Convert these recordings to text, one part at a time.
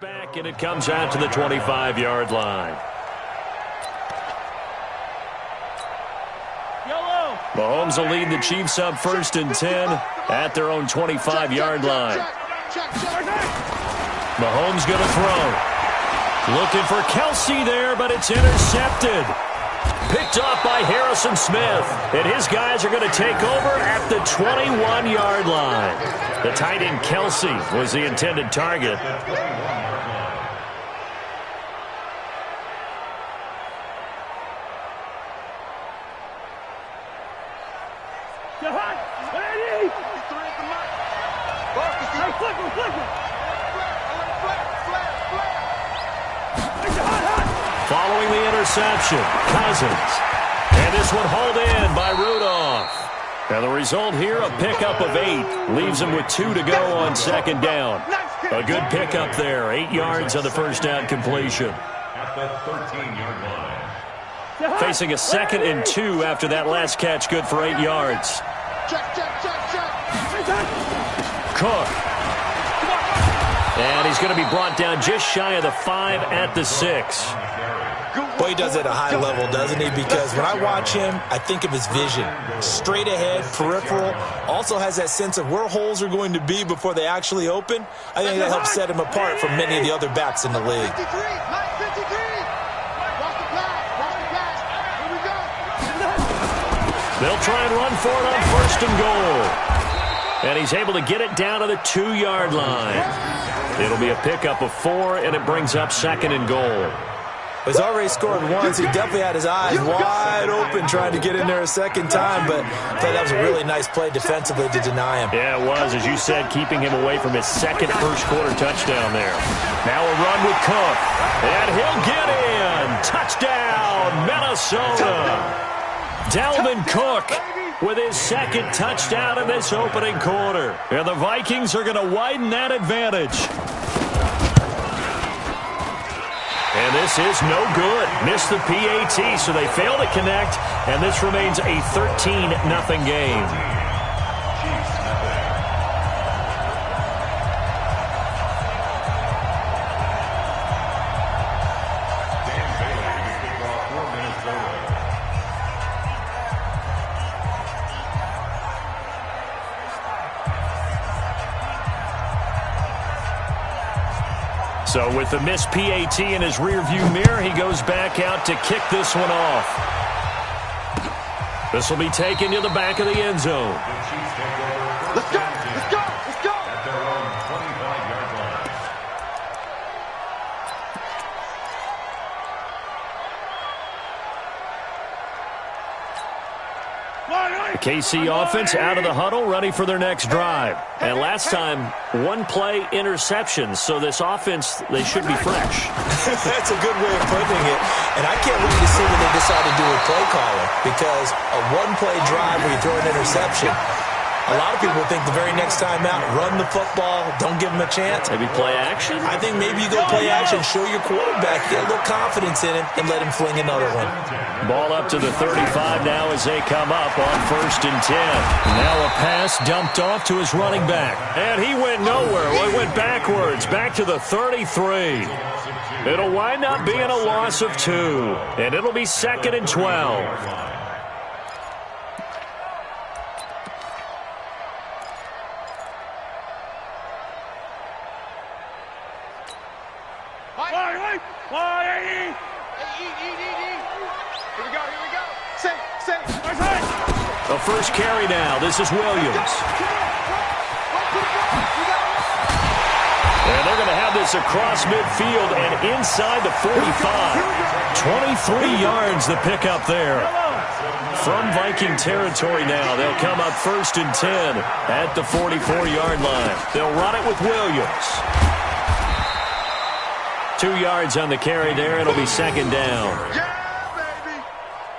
Back, and it comes out to the 25-yard line. Mahomes will lead the Chiefs up 1st and 10 at their own 25-yard line. Mahomes going to throw. Looking for Kelce there, but it's intercepted. Picked off by Harrison Smith. And his guys are going to take over at the 21-yard line. The tight end Kelce was the intended target. Following the interception, Cousins. And this one hauled in by Rudolph. Now the result here, a pickup of 8. Leaves him with 2 to go on 2nd down. A good pickup there. 8 yards on the first down completion. At the 13-yard line. Facing a 2nd and 2 after that last catch, good for 8 yards. Cook. And he's going to be brought down just shy of the 5 at the 6. Boy, he does it at a high level, doesn't he? Because when I watch him, I think of his vision. Straight ahead, peripheral. Also has that sense of where holes are going to be before they actually open. I think that helps set him apart from many of the other backs in the league. They'll try and run for it on 1st and goal. And he's able to get it down to the 2-yard line. It'll be a pickup of 4, and it brings up 2nd and goal. He's already scored once. He definitely had his eyes wide open trying to get in there a 2nd time, but I thought that was a really nice play defensively to deny him. Yeah, it was, as you said, keeping him away from his 2nd first-quarter touchdown there. Now a run with Cook, and he'll get in. Touchdown, Minnesota. Dalvin Cook with his 2nd touchdown in this opening quarter. And the Vikings are going to widen that advantage. And this is no good. Missed the PAT, so they fail to connect, and this remains a 13-0 game. So with the missed PAT in his rearview mirror, he goes back out to kick this one off. This will be taken to the back of the end zone. Let's go! Let's go! Let's go! At their own 25-yard line. The KC offense out of the huddle, ready for their next drive. And last time, 1-play interceptions, so this offense, they should be fresh. That's a good way of putting it. And I can't wait to see what they decide to do with play calling, because a 1-play drive where you throw an interception, a lot of people think the very next time out, run the football, don't give them a chance. Maybe play action? I think maybe you go play action, show your quarterback, get a little confidence in him, and let him fling another one. Ball up to the 35 now as they come up on 1st and 10. Now a pass dumped off to his running back. And he went nowhere. Well, he went backwards, back to the 33. It'll wind up being a loss of 2. And it'll be 2nd and 12. The first carry now. This is Williams. And they're going to have this across midfield and inside the 45. 23 yards the pickup there. From Viking territory now. They'll come up 1st and 10 at the 44-yard line. They'll run it with Williams. 2 yards on the carry there. It'll be 2nd down.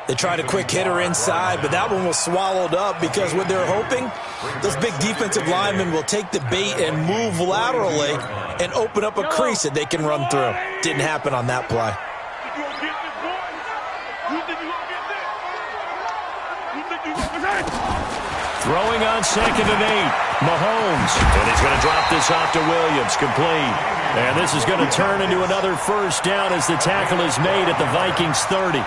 They tried a quick hitter inside, but that one was swallowed up because what they're hoping, those big defensive linemen will take the bait and move laterally and open up a crease that they can run through. Didn't happen on that play. Throwing on 2nd and 8. Mahomes. And he's going to drop this off to Williams. Complete. And this is going to turn into another first down as the tackle is made at the Vikings 30.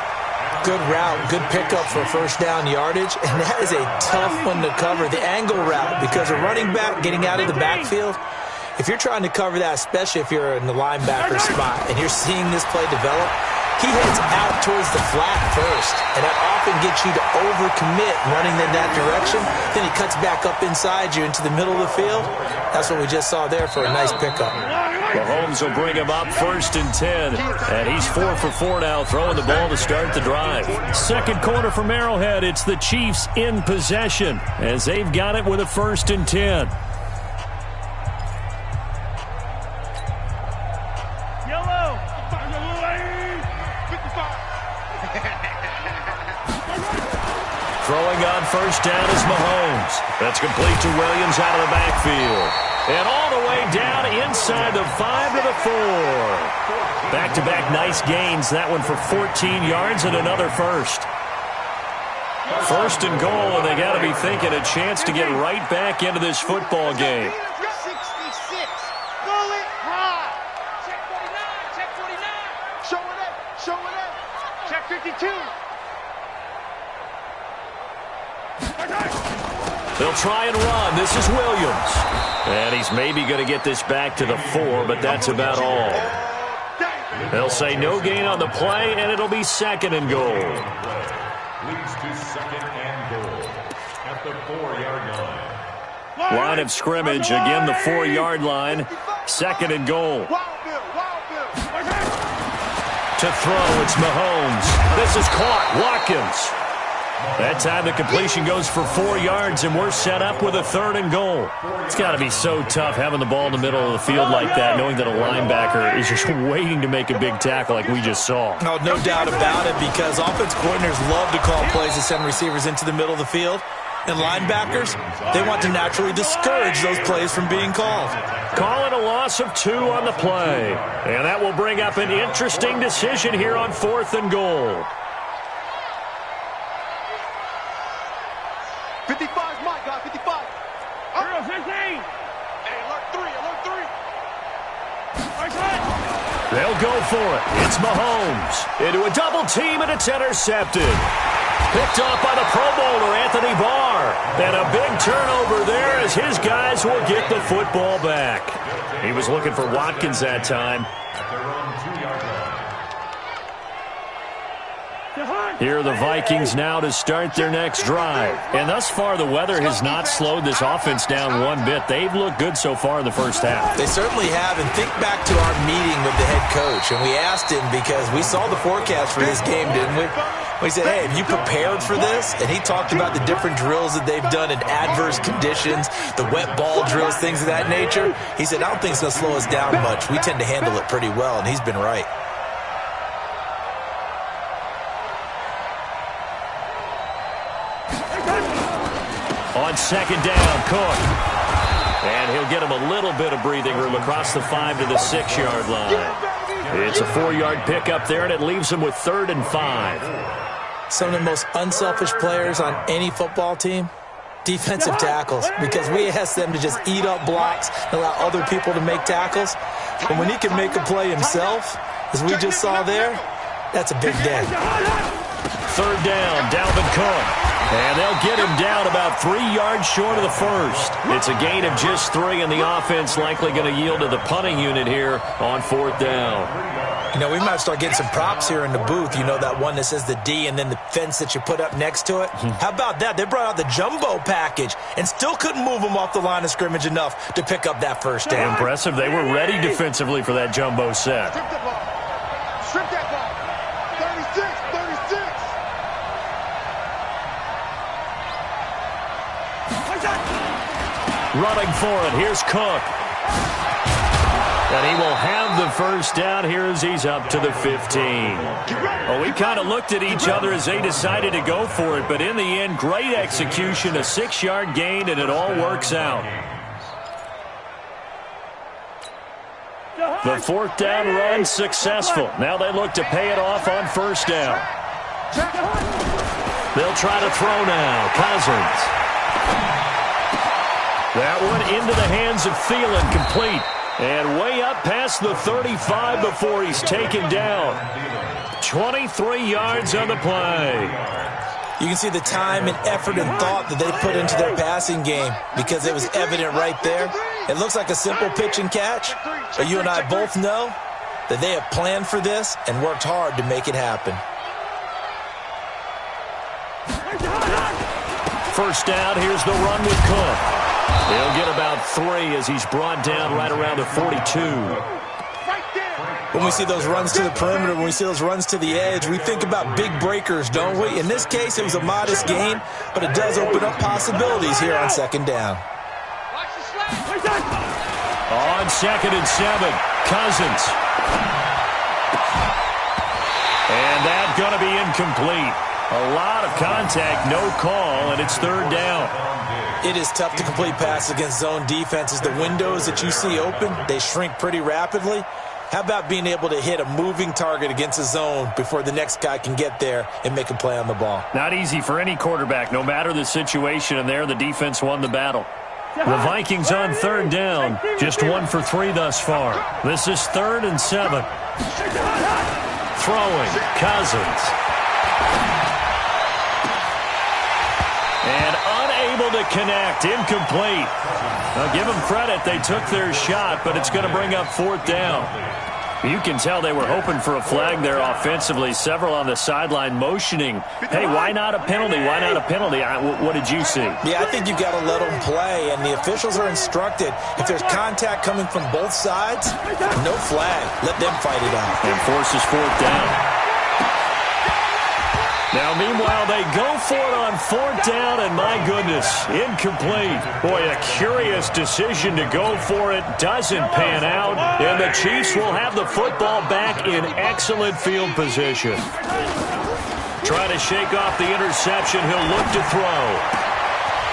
Good route, good pickup for first down yardage, and that is a tough one to cover, the angle route, because a running back getting out of the backfield, if you're trying to cover that, especially if you're in the linebacker spot and you're seeing this play develop, he heads out towards the flat first, and that often gets you to overcommit running in that direction. Then he cuts back up inside you into the middle of the field. That's what we just saw there for a nice pickup. Mahomes will bring him up 1st and 10, and he's 4 for 4 now, throwing the ball to start the drive. Second quarter from Arrowhead, it's the Chiefs in possession as they've got it with a 1st and 10. Throwing on first down is Mahomes. That's complete to Williams out of the backfield. And all the way down inside the 5 to the 4. Back-to-back nice gains. That one for 14 yards and another first. 1st and goal, and they got to be thinking a chance to get right back into this football game. 66. Pull it high. Check 49. Check 49. Show it up. Show it up. Check 52. They'll try and run. This is Williams. And he's maybe going to get this back to the 4, but that's about all. They'll say no gain on the play, and it'll be 2nd and goal. Leads to 2nd and goal at the 4-yard line. Line of scrimmage, again the 4-yard line. 2nd and goal. To throw, it's Mahomes. This is caught. Watkins. That time the completion goes for 4 yards, and we're set up with a 3rd and goal. It's got to be so tough having the ball in the middle of the field like that, knowing that a linebacker is just waiting to make a big tackle like we just saw. Oh, no doubt about it, because offense coordinators love to call plays to send receivers into the middle of the field. And linebackers, they want to naturally discourage those plays from being called. Calling a loss of 2 on the play. And that will bring up an interesting decision here on 4th and goal. 55 is my guy, 55. 15. Hey, alert 3, alert 3. They'll go for it. It's Mahomes. Into a double team, and it's intercepted. Picked off by the Pro Bowler, Anthony Barr. And a big turnover there as his guys will get the football back. He was looking for Watkins that time. Here are the Vikings now to start their next drive. And thus far, the weather has not slowed this offense down one bit. They've looked good so far in the first half. They certainly have. And think back to our meeting with the head coach. And we asked him, because we saw the forecast for this game, didn't we? We said, hey, have you prepared for this? And he talked about the different drills that they've done in adverse conditions, the wet ball drills, things of that nature. He said, I don't think it's going to slow us down much. We tend to handle it pretty well, and he's been right. On 2nd down, Cook. And he'll get him a little bit of breathing room across the 5 to the 6-yard line. It's a 4-yard pickup there, and it leaves him with 3rd and 5. Some of the most unselfish players on any football team, defensive tackles, because we ask them to just eat up blocks and allow other people to make tackles. But when he can make a play himself, as we just saw there, that's a big day. 3rd down, Dalvin Cook. And they'll get him down about 3 yards short of the first. It's a gain of just 3, and the offense likely going to yield to the punting unit here on 4th down. You know, we might start getting some props here in the booth. You know, that one that says the D and then the fence that you put up next to it. How about that? They brought out the jumbo package and still couldn't move them off the line of scrimmage enough to pick up that first down. Impressive. They were ready defensively for that jumbo set. Strip that ball. Strip that ball. 36, 36. Running for it. Here's Cook. And he will have the first down here as he's up to the 15. Well, we kind of looked at each other as they decided to go for it, but in the end, great execution, a 6-yard gain, and it all works out. The 4th down run successful. Now they look to pay it off on 1st down. They'll try to throw now. Cousins. That one into the hands of Thielen, complete. And way up past the 35 before he's taken down. 23 yards on the play. You can see the time and effort and thought that they put into their passing game because it was evident right there. It looks like a simple pitch and catch, but you and I both know that they have planned for this and worked hard to make it happen. First down, here's the run with Cook. He'll get about 3 as he's brought down right around the 42. When we see those runs to the perimeter, when we see those runs to the edge, we think about big breakers, don't we? In this case, it was a modest gain, but it does open up possibilities here on second down. On 2nd and 7, Cousins. And that's going to be incomplete. A lot of contact, no call, and it's 3rd down. It is tough to complete passes against zone defenses. The windows that you see open, they shrink pretty rapidly. How about being able to hit a moving target against a zone before the next guy can get there and make a play on the ball? Not easy for any quarterback, no matter the situation, and there the defense won the battle. The Vikings on 3rd down, just 1 for 3 thus far. This is 3rd and 7. Throwing, Cousins. And unable to connect, incomplete. Now give them credit, they took their shot, but it's going to bring up 4th down. You can tell they were hoping for a flag there offensively. Several on the sideline motioning, hey, why not a penalty? Why not a penalty? What did you see? Yeah, I think you've got to let them play, and the officials are instructed. If there's contact coming from both sides, no flag. Let them fight it out. And forces 4th down. Now, meanwhile, they go for it on 4th down, and my goodness, incomplete. Boy, a curious decision to go for it. Doesn't pan out, and the Chiefs will have the football back in excellent field position. Trying to shake off the interception. He'll look to throw.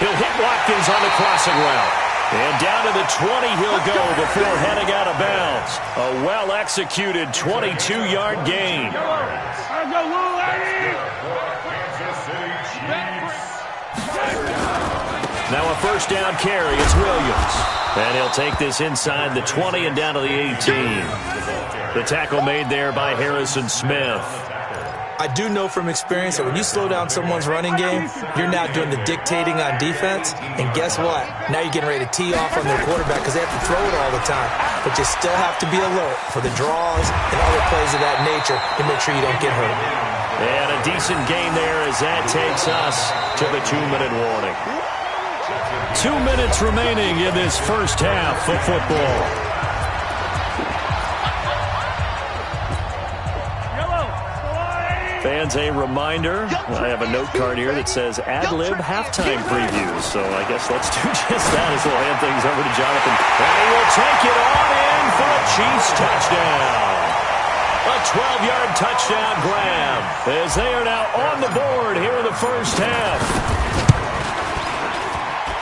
He'll hit Watkins on the crossing route. And down to the 20 he'll go before heading out of bounds. A well-executed 22-yard gain. Now a first down carry. It's Williams. And he'll take this inside the 20 and down to the 18. The tackle made there by Harrison Smith. I do know from experience that when you slow down someone's running game, you're now doing the dictating on defense. And guess what? Now you're getting ready to tee off on their quarterback because they have to throw it all the time. But you still have to be alert for the draws and other plays of that nature to make sure you don't get hurt. And a decent gain there as that takes us to the 2-minute warning. 2 minutes remaining in this first half of football. Fans, a reminder, I have a note card here that says ad-lib halftime previews. So I guess let's do just that as we'll hand things over to Jonathan. And he will take it on in for a Chiefs touchdown. A 12-yard touchdown grab as they are now on the board here in the first half.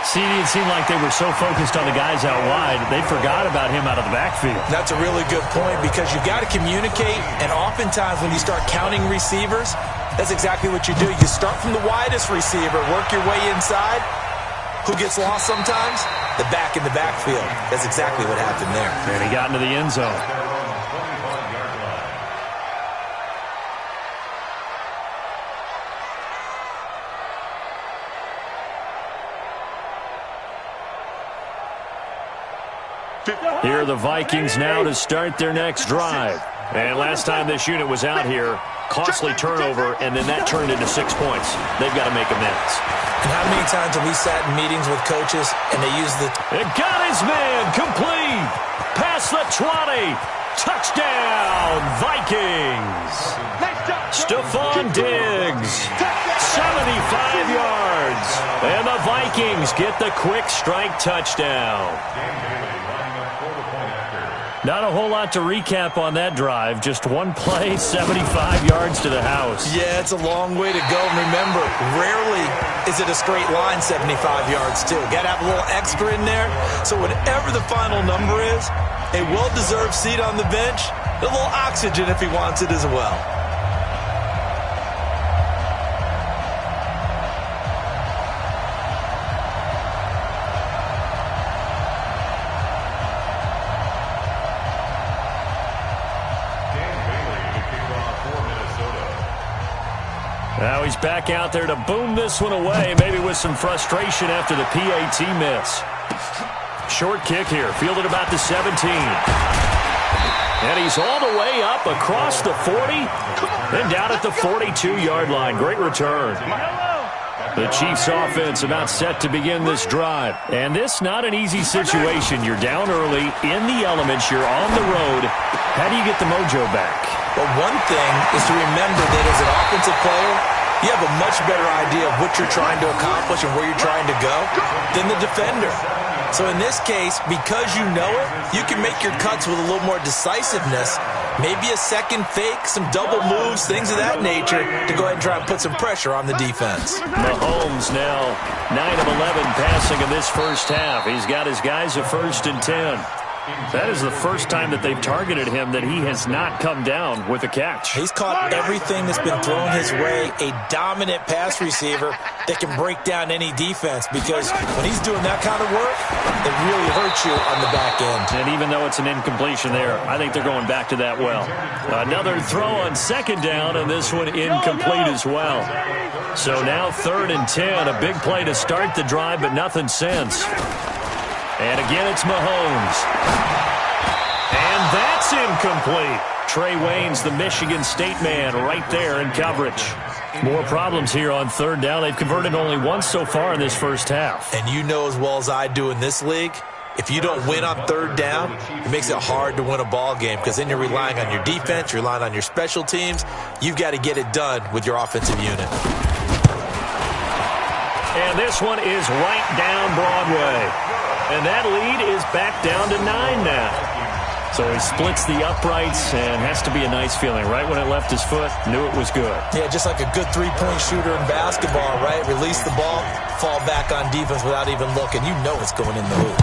See, it seemed like they were so focused on the guys out wide, they forgot about him out of the backfield. That's a really good point because you've got to communicate, and oftentimes when you start counting receivers, that's exactly what you do. You start from the widest receiver, work your way inside. Who gets lost sometimes? The back in the backfield. That's exactly what happened there. And he got into the end zone. Here are the Vikings now to start their next drive. And last time this unit was out here, costly turnover, and then that turned into 6 points. They've got to make amends. And how many times have we sat in meetings with coaches and they use the... It got his man complete. Past the 20. Touchdown, Vikings. Stephon Diggs. 75 yards. And the Vikings get the quick strike touchdown. Not a whole lot to recap on that drive. Just one play, 75 yards to the house. Yeah, it's a long way to go. Remember, rarely is it a straight line 75 yards, too. Got to have a little extra in there. So whatever the final number is, a well-deserved seat on the bench, a little oxygen if he wants it as well. Now he's back out there to boom this one away, maybe with some frustration after the PAT miss. Short kick here, fielded about the 17. And he's all the way up across the 40, then down at the 42-yard line. Great return. The Chiefs offense about set to begin this drive. And this not an easy situation. You're down early, in the elements, you're on the road. How do you get the mojo back? Well, one thing is to remember that as an offensive player, you have a much better idea of what you're trying to accomplish and where you're trying to go than the defender. So in this case, because you know it, you can make your cuts with a little more decisiveness. Maybe a second fake, some double moves, things of that nature to go ahead and try and put some pressure on the defense. Mahomes now 9 of 11 passing in this first half. He's got his guys a 1st and 10. That is the first time that they've targeted him that he has not come down with a catch. He's caught everything that's been thrown his way, a dominant pass receiver that can break down any defense, because when he's doing that kind of work, it really hurts you on the back end. And even though it's an incompletion there, I think they're going back to that well. Another throw on 2nd down, and this one incomplete as well. So now 3rd and 10, a big play to start the drive, but nothing since. And again, it's Mahomes. And that's incomplete. Trey Waynes, the Michigan State man, right there in coverage. More problems here on 3rd down. They've converted only once so far in this first half. And you know as well as I do in this league, if you don't win on 3rd down, it makes it hard to win a ball game, because then you're relying on your defense, you're relying on your special teams. You've got to get it done with your offensive unit. And this one is right down Broadway. And that lead is back down to 9 now. So he splits the uprights, and has to be a nice feeling. Right when it left his foot, knew it was good. Yeah, just like a good three-point shooter in basketball, right? Release the ball, fall back on defense without even looking. You know it's going in the hoop.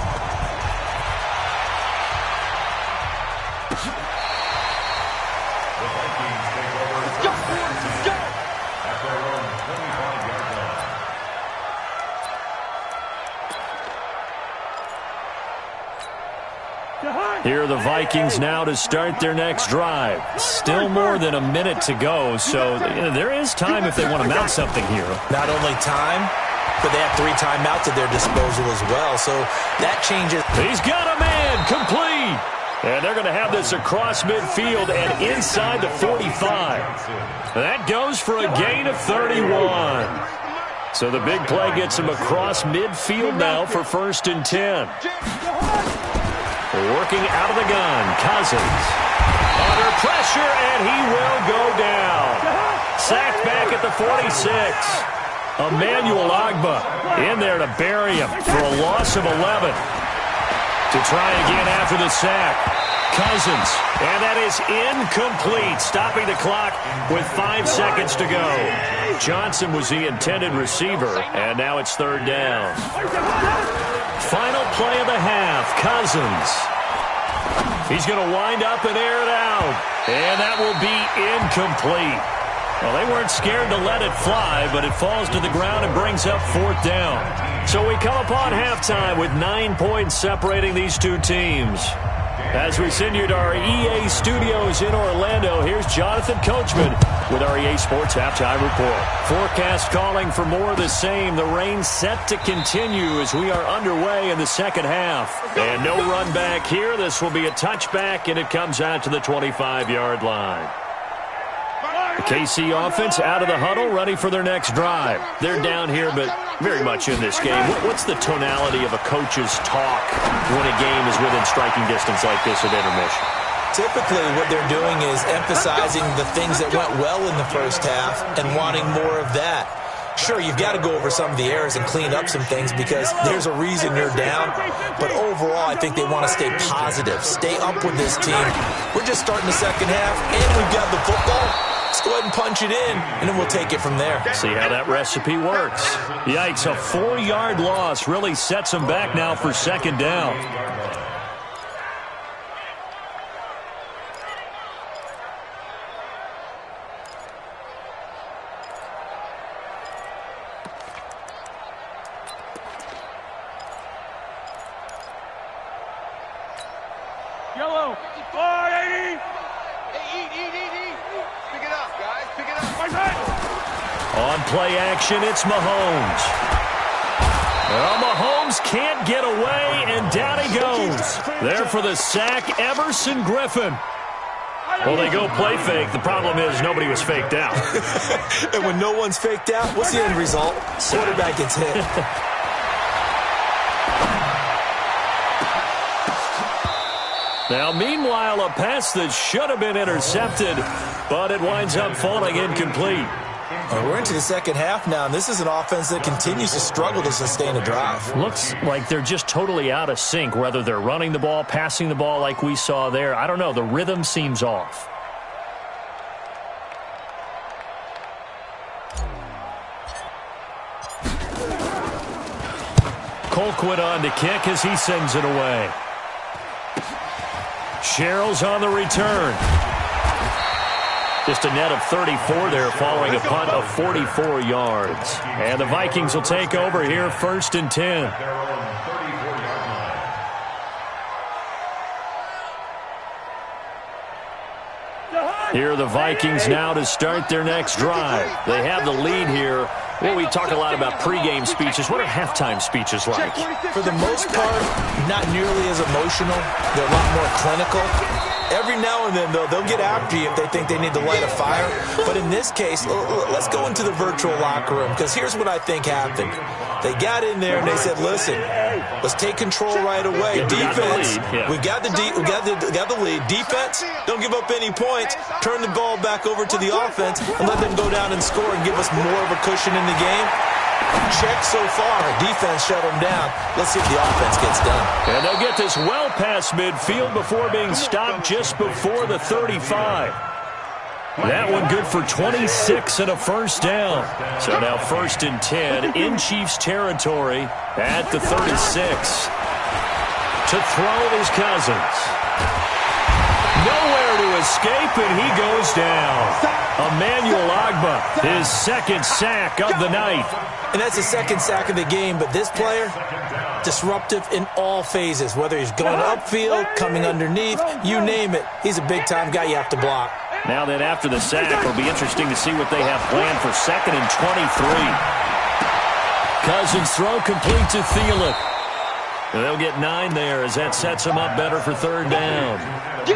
Here are the Vikings now to start their next drive. Still more than a minute to go, so there is time if they want to mount something here. Not only time, but they have 3 timeouts at their disposal as well, so that changes. He's got a man, complete. And they're going to have this across midfield and inside the 45. That goes for a gain of 31. So the big play gets him across midfield now for 1st and 10. Working out of the gun, Cousins. Under pressure, and he will go down. Sacked back at the 46. Emmanuel Ogbah in there to bury him for a loss of 11. To try again after the sack. Cousins, and that is incomplete, stopping the clock with 5 seconds to go. Johnson was the intended receiver, and now it's 3rd down. Final play of the half, Cousins. He's going to wind up and air it out, and that will be incomplete. Well, they weren't scared to let it fly, but it falls to the ground and brings up 4th down. So we come upon halftime with 9 points separating these two teams. As we send you to our EA studios in Orlando, here's Jonathan Coachman with our EA Sports Halftime Report. Forecast calling for more of the same. The rain set to continue as we are underway in the second half. And no run back here. This will be a touchback, and it comes out to the 25-yard line. The KC offense out of the huddle, ready for their next drive. They're down here, but very much in this game. What's the tonality of a coach's talk when a game is within striking distance like this at intermission? Typically, what they're doing is emphasizing the things that went well in the first half and wanting more of that. Sure, you've got to go over some of the errors and clean up some things because there's a reason you're down. But overall, I think they want to stay positive, stay up with this team. We're just starting the second half, and we've got the football. Let's go ahead and punch it in, and then we'll take it from there. See how that recipe works. Yikes, a 4-yard loss really sets them back now for 2nd down. Yellow. Eat. Pick it up, guys. Pick it up. On play action, it's Mahomes. Well, Mahomes can't get away, and down he goes. There for the sack, Everson Griffin. Well, they go play fake. The problem is nobody was faked out. And when no one's faked out, what's the end result? Quarterback gets hit. Now, meanwhile, a pass that should have been intercepted, but it winds up falling incomplete. We're into the second half now, and this is an offense that continues to struggle to sustain a drive. Looks like they're just totally out of sync, whether they're running the ball, passing the ball like we saw there. I don't know. The rhythm seems off. Colquitt on to kick as he sends it away. Sherrill's on the return. Just a net of 34 there following a punt of 44 yards. And the Vikings will take over here, 1st and 10. Here are the Vikings now to start their next drive. They have the lead here. Well, we talk a lot about pregame speeches. What are halftime speeches like? For the most part, not nearly as emotional. They're a lot more clinical. Every now and then, though, they'll get after you if they think they need to light a fire. But in this case, let's go into the virtual locker room, because here's what I think happened. They got in there and they said, listen, let's take control right away. Defense, we got the lead. Defense, don't give up any points. Turn the ball back over to the offense and let them go down and score and give us more of a cushion in the game. Check so far. Defense shut them down. Let's see if the offense gets done. And they'll get this well past midfield before being stopped just before the 35. That one good for 26 and a first down. So now 1st and 10 in Chiefs territory at the 36. To throw is Cousins. Nowhere to escape, and he goes down. Emmanuel Ogbah, his 2nd sack of the night. And that's the 2nd sack of the game, but this player, disruptive in all phases, whether he's going upfield, coming underneath, you name it. He's a big-time guy you have to block. Now then, after the sack, it'll be interesting to see what they have planned for 2nd and 23. Cousins throw complete to Thielen. And they'll get 9 there as that sets them up better for 3rd down.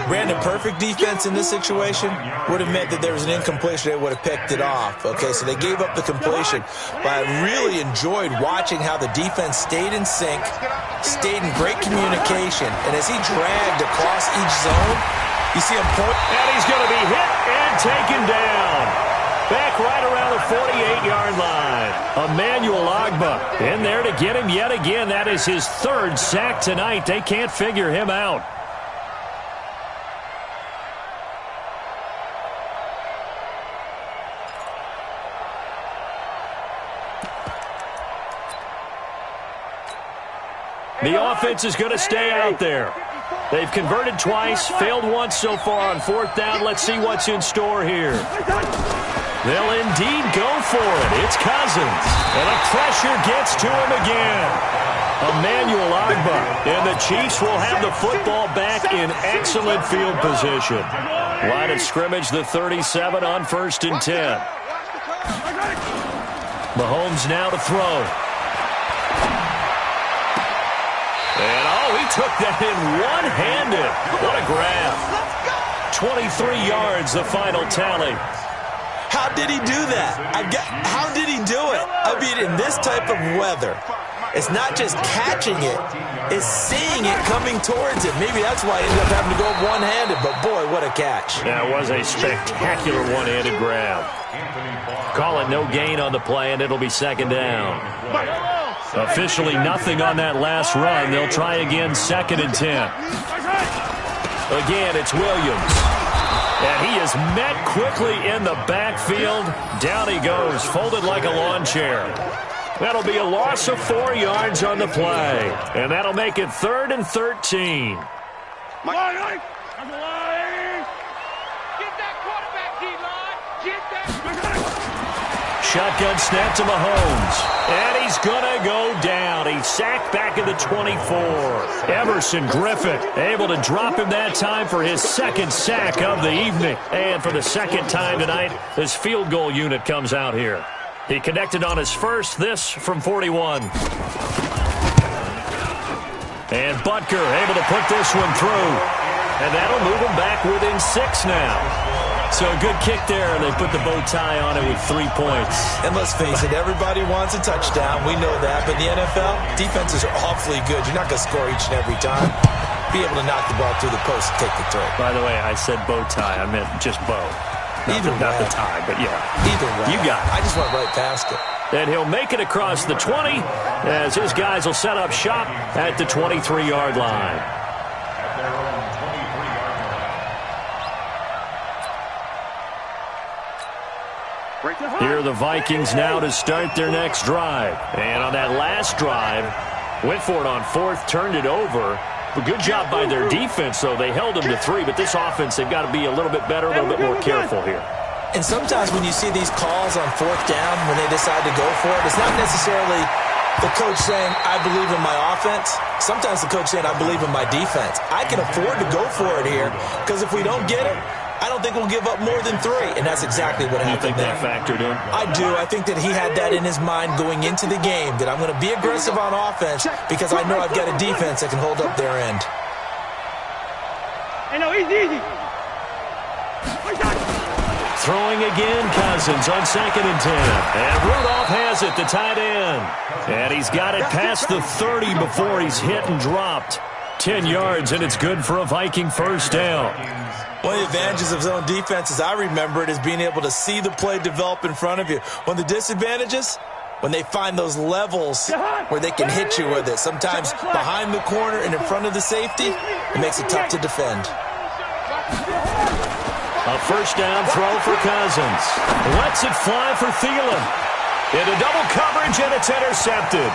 Brandon, perfect defense in this situation would have meant that there was an incompletion. They would have picked it off. Okay, so they gave up the completion. But I really enjoyed watching how the defense stayed in sync, stayed in great communication. And as he dragged across each zone, you see him point. And he's going to be hit and taken down. Back right around the 48-yard line. Emmanuel Ogbah in there to get him yet again. That is his 3rd sack tonight. They can't figure him out. The offense is going to stay out there. They've converted twice, failed once so far on 4th down. Let's see what's in store here. They'll indeed go for it. It's Cousins. And the pressure gets to him again. Emmanuel Ogbah. And the Chiefs will have the football back in excellent field position. Line of scrimmage, the 37 on 1st and 10. Mahomes now to throw. And, he took that in one-handed. What a grab. 23 yards, the final tally. How did he do that? How did he do it? I mean, in this type of weather, it's not just catching it, it's seeing it coming towards it. Maybe that's why he ended up having to go one-handed, but boy, what a catch. That was a spectacular one-handed grab. Call it no gain on the play, and it'll be 2nd down. Officially nothing on that last run. They'll try again, 2nd and 10. Again, it's Williams. And he is met quickly in the backfield. Down he goes, folded like a lawn chair. That'll be a loss of 4 yards on the play. And that'll make it 3rd and 13. Get that quarterback, D-line. Get that. Shotgun snap to Mahomes. And he's going to go down. He's sacked back at the 24. Everson Griffin able to drop him that time for his 2nd sack of the evening. And for the 2nd time tonight, this field goal unit comes out here. He connected on his first, this from 41. And Butker able to put this one through. And that'll move him back within 6 now. So a good kick there, and they put the bow tie on it with 3 points. And let's face it, everybody wants a touchdown. We know that. But in the NFL, defenses are awfully good. You're not going to score each and every time. Be able to knock the ball through the post and take the throw. By the way, I said bow tie. I meant just bow. Not the tie, but yeah. Either way. You got it. I just went right past it. And he'll make it across the 20 as his guys will set up shop at the 23-yard line. At their own 23-yard line. Here are the Vikings now to start their next drive. And on that last drive, went for it on 4th, turned it over. But good job by their defense, though. They held them to 3, but this offense, they've got to be a little bit better, a little bit more careful here. And sometimes when you see these calls on 4th down, when they decide to go for it, it's not necessarily the coach saying, I believe in my offense. Sometimes the coach saying, I believe in my defense. I can afford to go for it here, because if we don't get it, I don't think we'll give up more than 3, and that's exactly what happened there. You think that factored in? I do. I think that he had that in his mind going into the game, that I'm going to be aggressive on offense because I know I've got a defense that can hold up their end. Easy. Throwing again, Cousins on 2nd and 10. And Rudolph has it, the tight end. And he's got it past the 30 before he's hit and dropped. 10 yards, and it's good for a Viking first down. One of the advantages of zone defense, as I remember it, is being able to see the play develop in front of you. One of the disadvantages, when they find those levels where they can hit you with it. Sometimes behind the corner and in front of the safety, it makes it tough to defend. A first down throw for Cousins. Lets it fly for Thielen. Into double coverage, and it's intercepted.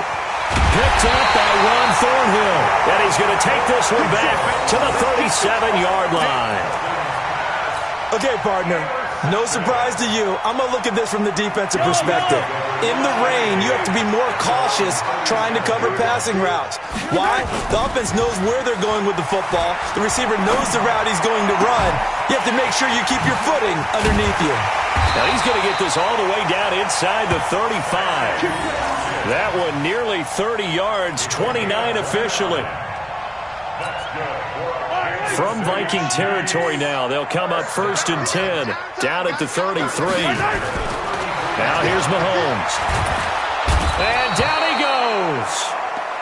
Picked up by Ron Thornhill. And he's going to take this one back to the 37-yard line. Okay, partner, no surprise to you. I'm going to look at this from the defensive perspective. In the rain, you have to be more cautious trying to cover passing routes. Why? The offense knows where they're going with the football. The receiver knows the route he's going to run. You have to make sure you keep your footing underneath you. Now he's going to get this all the way down inside the 35. That one nearly 30 yards, 29 officially. From Viking territory now, they'll come up 1st and 10, down at the 33. Now here's Mahomes. And down he goes.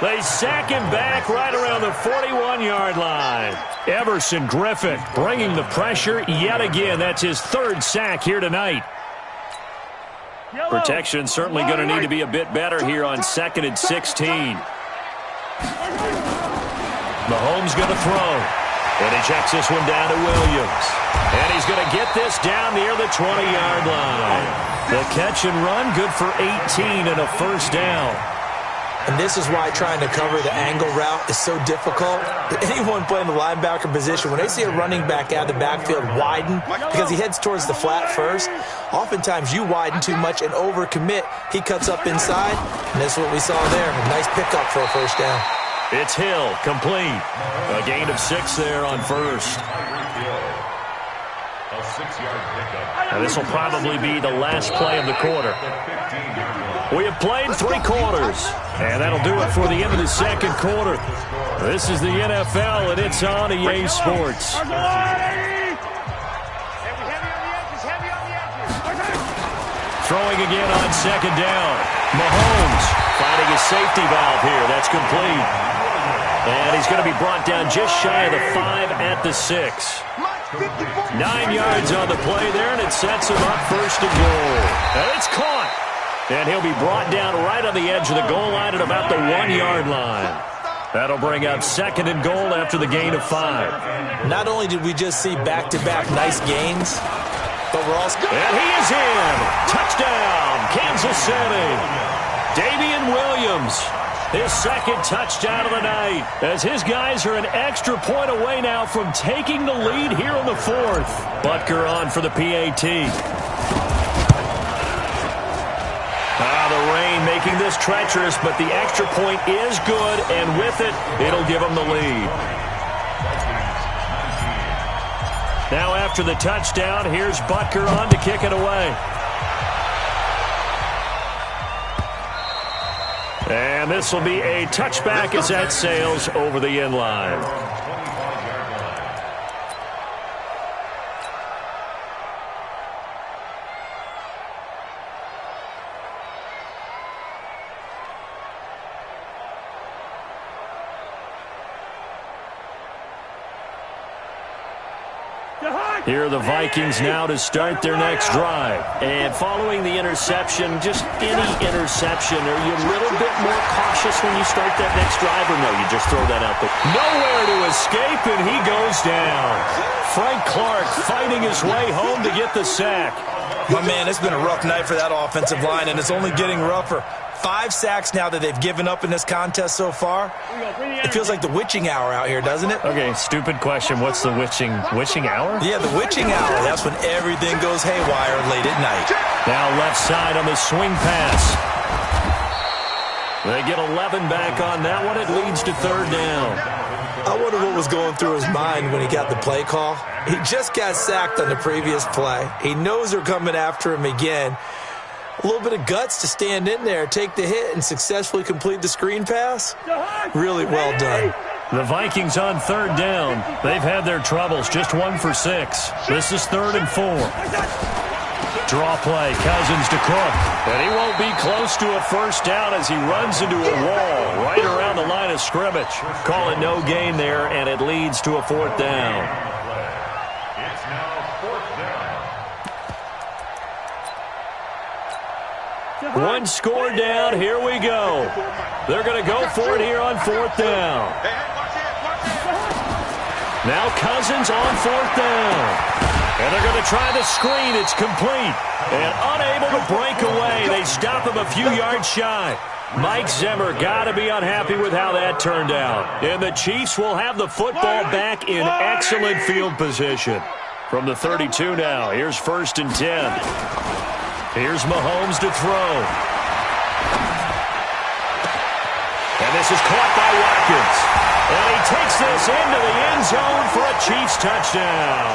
They sack him back right around the 41-yard line. Everson Griffin bringing the pressure yet again. That's his 3rd sack here tonight. Protection certainly going to need to be a bit better here on 2nd and 16. Mahomes going to throw. And he checks this one down to Williams. And he's going to get this down near the 20-yard line. The catch and run, good for 18 and a first down. And this is why trying to cover the angle route is so difficult. Anyone playing the linebacker position, when they see a running back out of the backfield widen, because he heads towards the flat first, oftentimes you widen too much and overcommit. He cuts up inside, and that's what we saw there. A nice pickup for a first down. It's Hill, complete. A gain of 6 there on first. A 6-yard pickup. Now this will probably be the last play of the quarter. We have played 3 quarters, and that'll do it for the end of the 2nd quarter. This is the NFL, and it's on EA Sports. Throwing again on 2nd down. Mahomes finding his safety valve here. That's complete. And he's going to be brought down just shy of the 5 at the 6. 9 yards on the play there, and it sets him up 1st and goal. And it's caught. And he'll be brought down right on the edge of the goal line at about the 1-yard line. That'll bring up 2nd and goal after the gain of 5. Not only did we just see back-to-back nice gains, but we're also... And he is in. Touchdown, Kansas City. Damian Williams, his 2nd touchdown of the night, as his guys are an extra point away now from taking the lead here in the 4th. Butker on for the PAT. The rain making this treacherous, but the extra point is good, and with it, it'll give them the lead. Now after the touchdown, here's Butker on to kick it away. And this will be a touchback as that sails over the end line. Here are the Vikings now to start their next drive. And following the interception, just any interception, are you a little bit more cautious when you start that next drive, or no, you just throw that out there? Nowhere to escape, and he goes down. Frank Clark fighting his way home to get the sack. My man, it's been a rough night for that offensive line, and it's only getting rougher. 5 sacks now that they've given up in this contest so far. It feels like the witching hour out here, doesn't it? Okay, stupid question. What's the witching hour? Yeah, the witching hour. That's when everything goes haywire late at night. Now left side on the swing pass. They get 11 back on that one. It leads to third down. I wonder what was going through his mind when he got the play call. He just got sacked on the previous play. He knows they're coming after him again. A little bit of guts to stand in there, take the hit, and successfully complete the screen pass. Really well done. The Vikings on third down. They've had their troubles, just 1 for 6. This is 3rd and 4. Draw play, Cousins to Cook. And he won't be close to a first down as he runs into a wall right around the line of scrimmage. Call it no gain there, and it leads to a 4th down. One score down. Here we go. They're going to go for it here on 4th down. Now Cousins on 4th down. And they're going to try the screen. It's complete. And unable to break away. They stop him a few yards shy. Mike Zimmer got to be unhappy with how that turned out. And the Chiefs will have the football back in excellent field position. From the 32 now, here's 1st and 10. Here's Mahomes to throw. And this is caught by Watkins. And he takes this into the end zone for a Chiefs touchdown.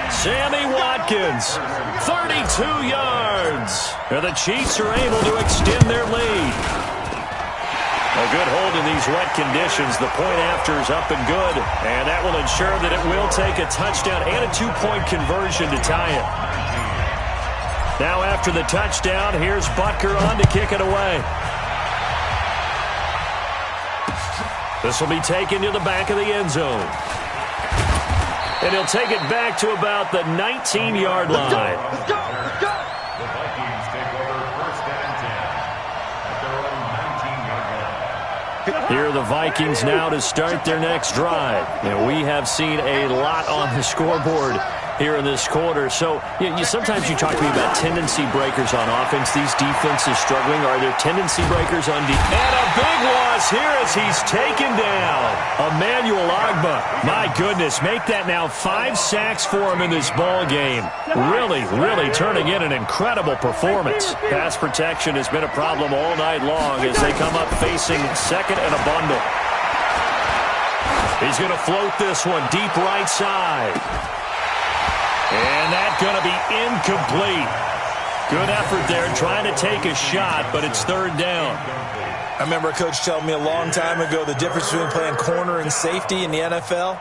Sammy Watkins, 32 yards. And the Chiefs are able to extend their lead. A good hold in these wet conditions. The point after is up and good. And that will ensure that it will take a touchdown and a 2-point conversion to tie it. Now after the touchdown, here's Butker on to kick it away. This will be taken to the back of the end zone. And he'll take it back to about the 19-yard line. Let's go. The Vikings take over 1st and 10 at their own 19-yard line. Here are the Vikings now to start their next drive. And we have seen a lot on the scoreboard here in this quarter. So sometimes you talk to me about tendency breakers on offense. These defenses struggling. Are there tendency breakers on defense? And a big loss here as he's taken down. Emmanuel Ogbah. My goodness, make that now 5 sacks for him in this ball game. Really turning in an incredible performance. Pass protection has been a problem all night long as they come up facing 2nd and a bundle. He's going to float this one deep right side. And that's going to be incomplete. Good effort there trying to take a shot, but it's 3rd down. I remember a coach telling me a long time ago the difference between playing corner and safety in the NFL.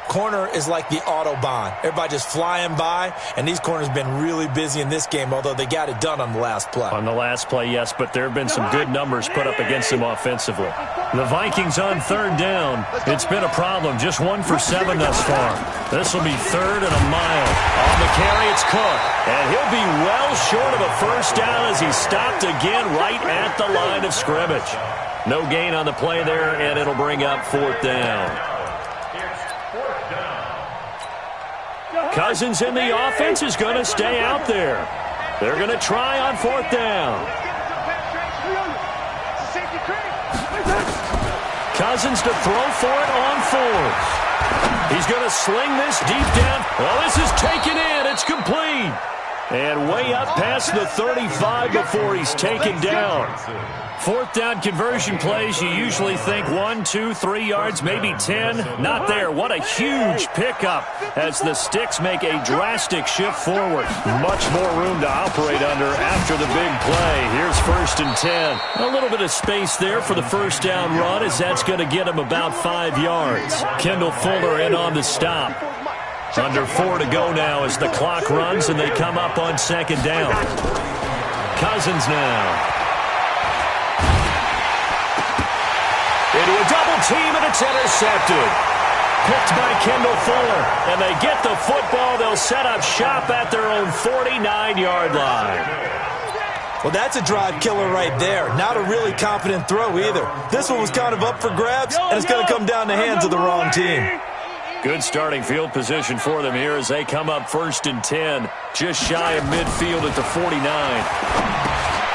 Corner is like the Autobahn. Everybody just flying by, and these corners have been really busy in this game, although they got it done on the last play. On the last play, yes, but there have been some good numbers put up against them offensively. The Vikings on 3rd down. It's been a problem. Just 1 for 7 thus far. This will be 3rd and a mile. On the carry, it's Cook. And he'll be well short of a first down as he's stopped again right at the line of scrimmage. No gain on the play there, and it'll bring up 4th down. Cousins in the offense is going to stay out there. They're going to try on 4th down. Cousins to throw for it on 4th. He's going to sling this deep down. Well, this is taken in. It's complete. And way up past the 35 before he's taken down. Fourth down conversion plays, you usually think 1, 2, 3 yards, maybe 10. Not there. What a huge pickup as the Sticks make a drastic shift forward. Much more room to operate under after the big play. Here's 1st and 10. A little bit of space there for the first down run as that's going to get him about 5 yards. Kendall Fuller in on the stop. Under 4 to go now as the clock runs and they come up on 2nd down. Cousins now. Into a double team, and it's intercepted. Picked by Kendall Fuller. And they get the football. They'll set up shop at their own 49-yard line. Well, that's a drive killer right there. Not a really confident throw either. This one was kind of up for grabs, and it's going to come down the hands of the wrong team. Good starting field position for them here as they come up 1st and 10. Just shy of midfield at the 49.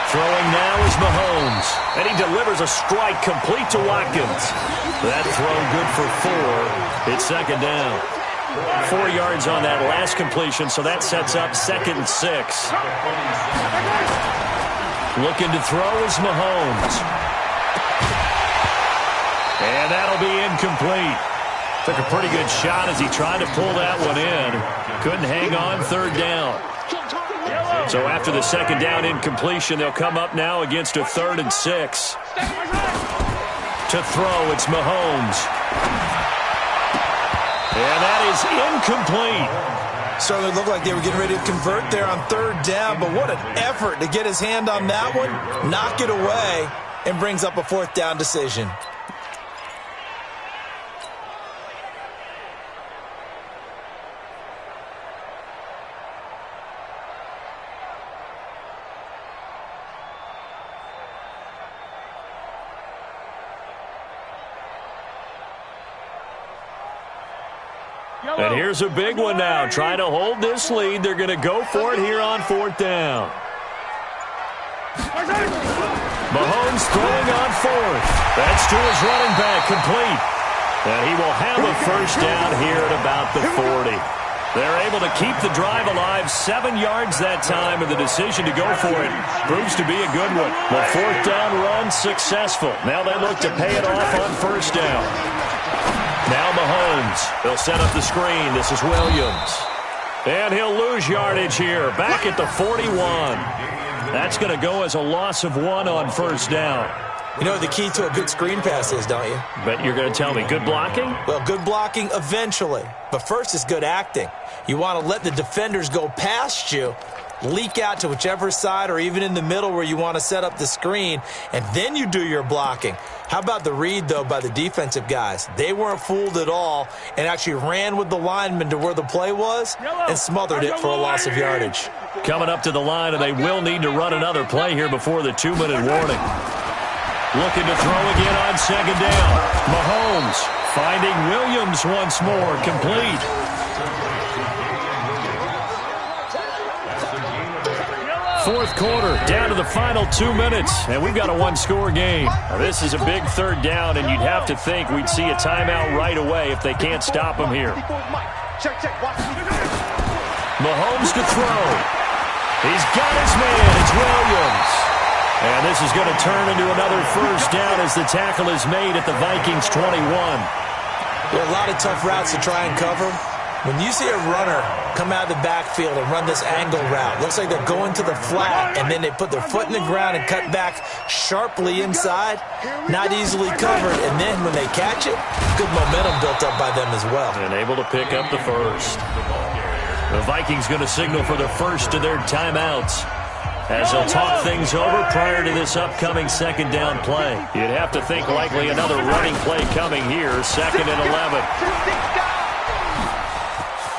Throwing now is Mahomes. And he delivers a strike complete to Watkins. That throw good for 4. It's 2nd down. 4 yards on that last completion, so that sets up 2nd and 6. Looking to throw is Mahomes. And that'll be incomplete. Took a pretty good shot as he tried to pull that one in. Couldn't hang on 3rd down. So after the 2nd down incompletion, they'll come up now against a 3rd and 6. To throw, it's Mahomes. And that is incomplete. Certainly looked like they were getting ready to convert there on 3rd down, but what an effort to get his hand on that one, knock it away, and brings up a 4th down decision. And here's a big one now. Trying to hold this lead. They're going to go for it here on 4th down. Mahomes throwing on 4th. That's to his running back, complete. And he will have a 1st down here at about the 40. They're able to keep the drive alive. 7 yards that time, and the decision to go for it proves to be a good one. The 4th down run successful. Now they look to pay it off on 1st down. Now Mahomes. They'll set up the screen. This is Williams. And he'll lose yardage here. Back at the 41. That's going to go as a loss of 1 on 1st down. You know what the key to a good screen pass is, don't you? But you're going to tell me good blocking? Well, good blocking eventually. But first is good acting. You want to let the defenders go past you, leak out to whichever side or even in the middle where you want to set up the screen, and then you do your blocking. How about the read, though, by the defensive guys? They weren't fooled at all and actually ran with the lineman to where the play was and smothered it for a loss of yardage. Coming up to the line, and they will need to run another play here before the 2-minute warning. Looking to throw again on 2nd down. Mahomes finding Williams once more, complete. Fourth quarter, down to the final 2 minutes, and we've got a 1-score game. Now, this is a big 3rd down, and you'd have to think we'd see a timeout right away if they can't stop him here. Mahomes to throw. He's got his man. It's Williams. And this is going to turn into another 1st down as the tackle is made at the Vikings 21. There are a lot of tough routes to try and cover. When you see a runner come out of the backfield and run this angle route, looks like they're going to the flat, and then they put their foot in the ground and cut back sharply inside, not easily covered, and then when they catch it, good momentum built up by them as well. And able to pick up the 1st. The Vikings going to signal for the first of their timeouts as they'll talk things over prior to this upcoming 2nd down play. You'd have to think likely another running play coming here, 2nd and 11.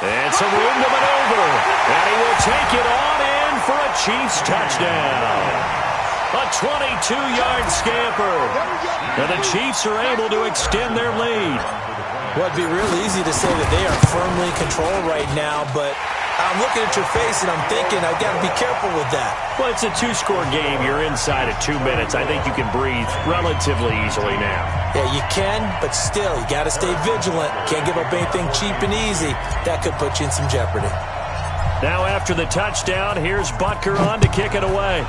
And some room to maneuver. And he will take it on in for a Chiefs touchdown. A 22-yard scamper. And the Chiefs are able to extend their lead. Well, it'd be real easy to say that they are firmly in control right now, but I'm looking at your face and I'm thinking I've got to be careful with that. Well, it's a 2-score game. You're inside of 2 minutes. I think you can breathe relatively easily now. Yeah, you can, but still, you got to stay vigilant. Can't give up anything cheap and easy. That could put you in some jeopardy. Now after the touchdown, here's Butker on to kick it away.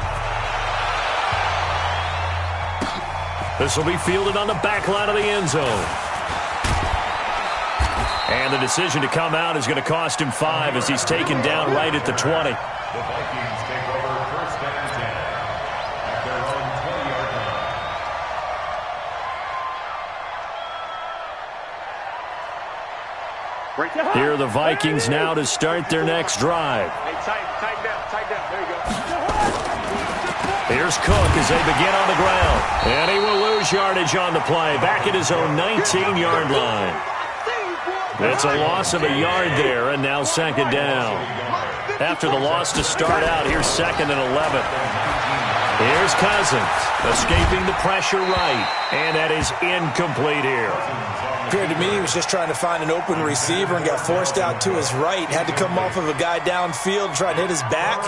This will be fielded on the back line of the end zone. And the decision to come out is going to cost him 5 as he's taken down right at the 20. The Vikings take over first and 10 at their own 20-yard line. Here are the Vikings now to start their next drive. Hey, tighten down. There you go. Here's Cook as they begin on the ground. And he will lose yardage on the play. Back at his own 19-yard line. It's a loss of a yard there, and now second down. After the loss to start out, here's 2nd and 11. Here's Cousins, escaping the pressure right, and that is incomplete here. Appeared to me he was just trying to find an open receiver and got forced out to his right. Had to come off of a guy downfield, try to hit his back.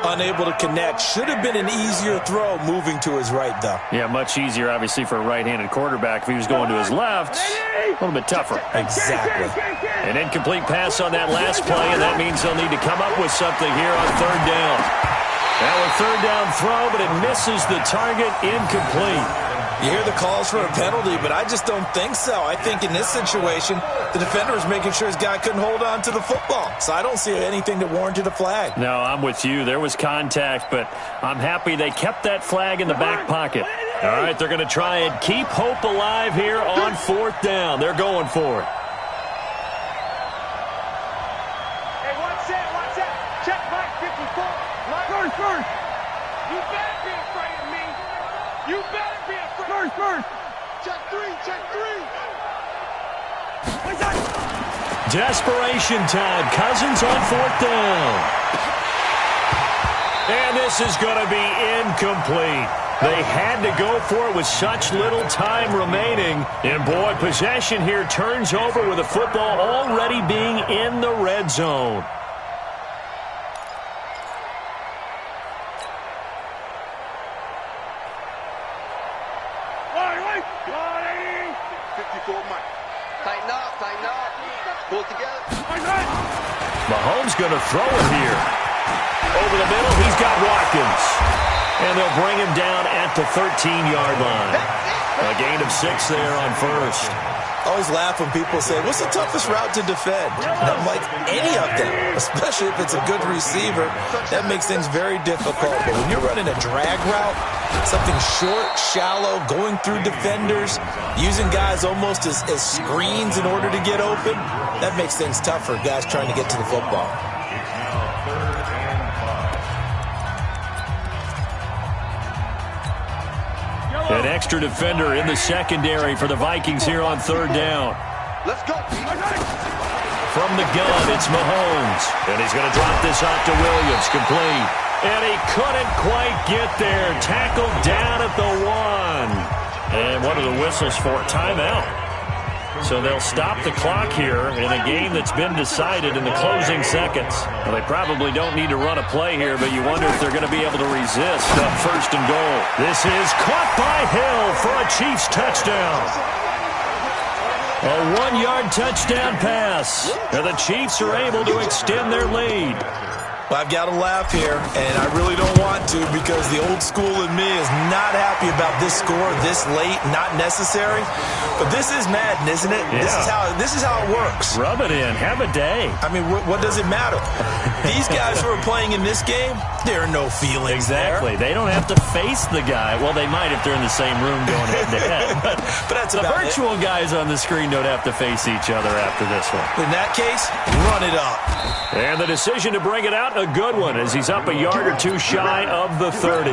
Unable to connect. Should have been an easier throw moving to his right, though. Yeah, much easier, obviously, for a right-handed quarterback. If he was going to his left, a little bit tougher. Exactly. An incomplete pass on that last play, and that means they'll need to come up with something here on third down. Now a third down throw, but it misses the target, incomplete. You hear the calls for a penalty, but I just don't think so. I think in this situation, the defender was making sure his guy couldn't hold on to the football. So I don't see anything that warranted a flag. No, I'm with you. There was contact, but I'm happy they kept that flag in the back pocket. All right, they're going to try and keep hope alive here on fourth down. They're going for it. Hey, watch that. Check Mike 54. First. You better be afraid of me. You better be afraid. First. Check three. Desperation time. Cousins on fourth down. And this is going to be incomplete. They had to go for it with such little time remaining. And, boy, possession here turns over with the football already being in the red zone. Tighten up. Pull it together. Mahomes going to throw it here. Over the middle, he's got Watkins. And they'll bring him down at the 13-yard line. A gain of 6 there on first. I always laugh when people say, what's the toughest route to defend? And I'm like, any of them, especially if it's a good receiver. That makes things very difficult. But when you're running a drag route, something short, shallow, going through defenders, using guys almost as screens in order to get open, that makes things tough for guys trying to get to the football. An extra defender in the secondary for the Vikings here on third down. Let's go. From the gun, it's Mahomes. And he's going to drop this off to Williams, complete. And he couldn't quite get there. Tackled down at the 1. And what are the whistles for? Timeout. So they'll stop the clock here in a game that's been decided in the closing seconds. Well, they probably don't need to run a play here, but you wonder if they're going to be able to resist up first and goal. This is caught by Hill for a Chiefs touchdown. A 1-yard touchdown pass. And the Chiefs are able to extend their lead. Well, I've got to laugh here, and I really don't want to because the old school in me is not happy about this score this late, not necessary. But this is Madden, isn't it? Yeah. This is how it works. Rub it in. Have a day. I mean, what does it matter? These guys who are playing in this game, there are no feelings Exactly. there. They don't have to face the guy. Well, they might if they're in the same room going head-to-head. But that's the about virtual guys on the screen don't have to face each other after this one. In that case, run it up. And the decision to bring it out, a good one, as he's up a yard or two shy of the 30.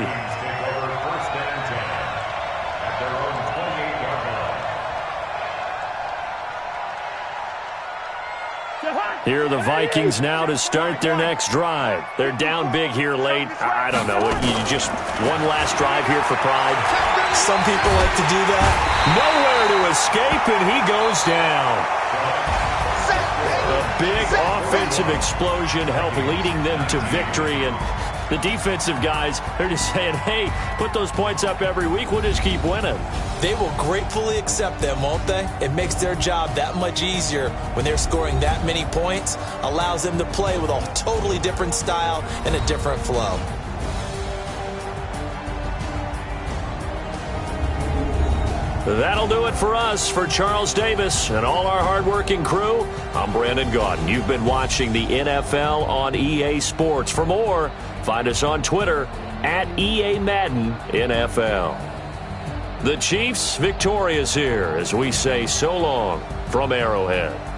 Here are the Vikings now to start their next drive. They're down big here late. I don't know. You just one last drive here for pride. Some people like to do that. Nowhere to escape, and he goes down. A big offensive explosion helped leading them to victory, and The defensive guys, they're just saying, hey, put those points up every week. We'll just keep winning. They will gratefully accept them, won't they? It makes their job that much easier when they're scoring that many points. Allows them to play with a totally different style and a different flow. That'll do it for us. For Charles Davis and all our hardworking crew, I'm Brandon Gaudin. You've been watching the NFL on EA Sports. For more, find us on Twitter at EA Madden NFL. The Chiefs victorious here as we say so long from Arrowhead.